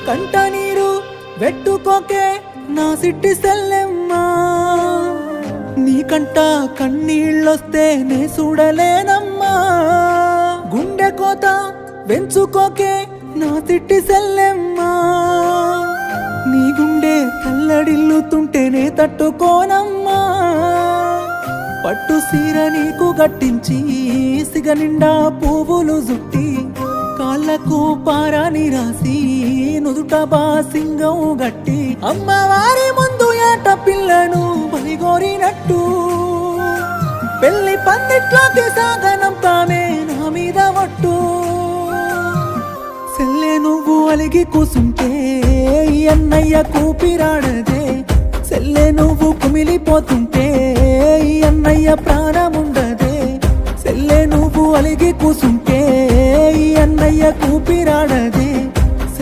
కంట నీరు వెట్టుకోకే నా సిట్టి సెల్లెమ్మా నీకంట కన్నీళ్ళొస్తే నే చూడలేనమ్మా గుండె కోత వెంచుకోకే నా సిట్టి సెల్లెమ్మా నీ గుండె తల్లడిల్లుతుంటేనే తట్టుకోనమ్మా పట్టు సీర నీకు గట్టించి సిగ నిండా పువ్వులు జుట్టి కాళ్ళకు పారాని రాసి నుదుట బాసింగం గట్టి అమ్మవారి ముందు ఏట పిల్లను బలిగోరినట్టు పెళ్లి పందిట్లోకి సాగనంపామే నా మీద ఒట్టు సెల్లే నువ్వు అలిగి కూసుంటే అన్నయ్య కూపిరాడదే సెల్లే నువ్వు కుమిలిపోతుంటే అన్నయ్య ప్రాణముండదే సెల్లే నువ్వు అలిగి కూసుంటే అన్నయ్య కూపిరాడదే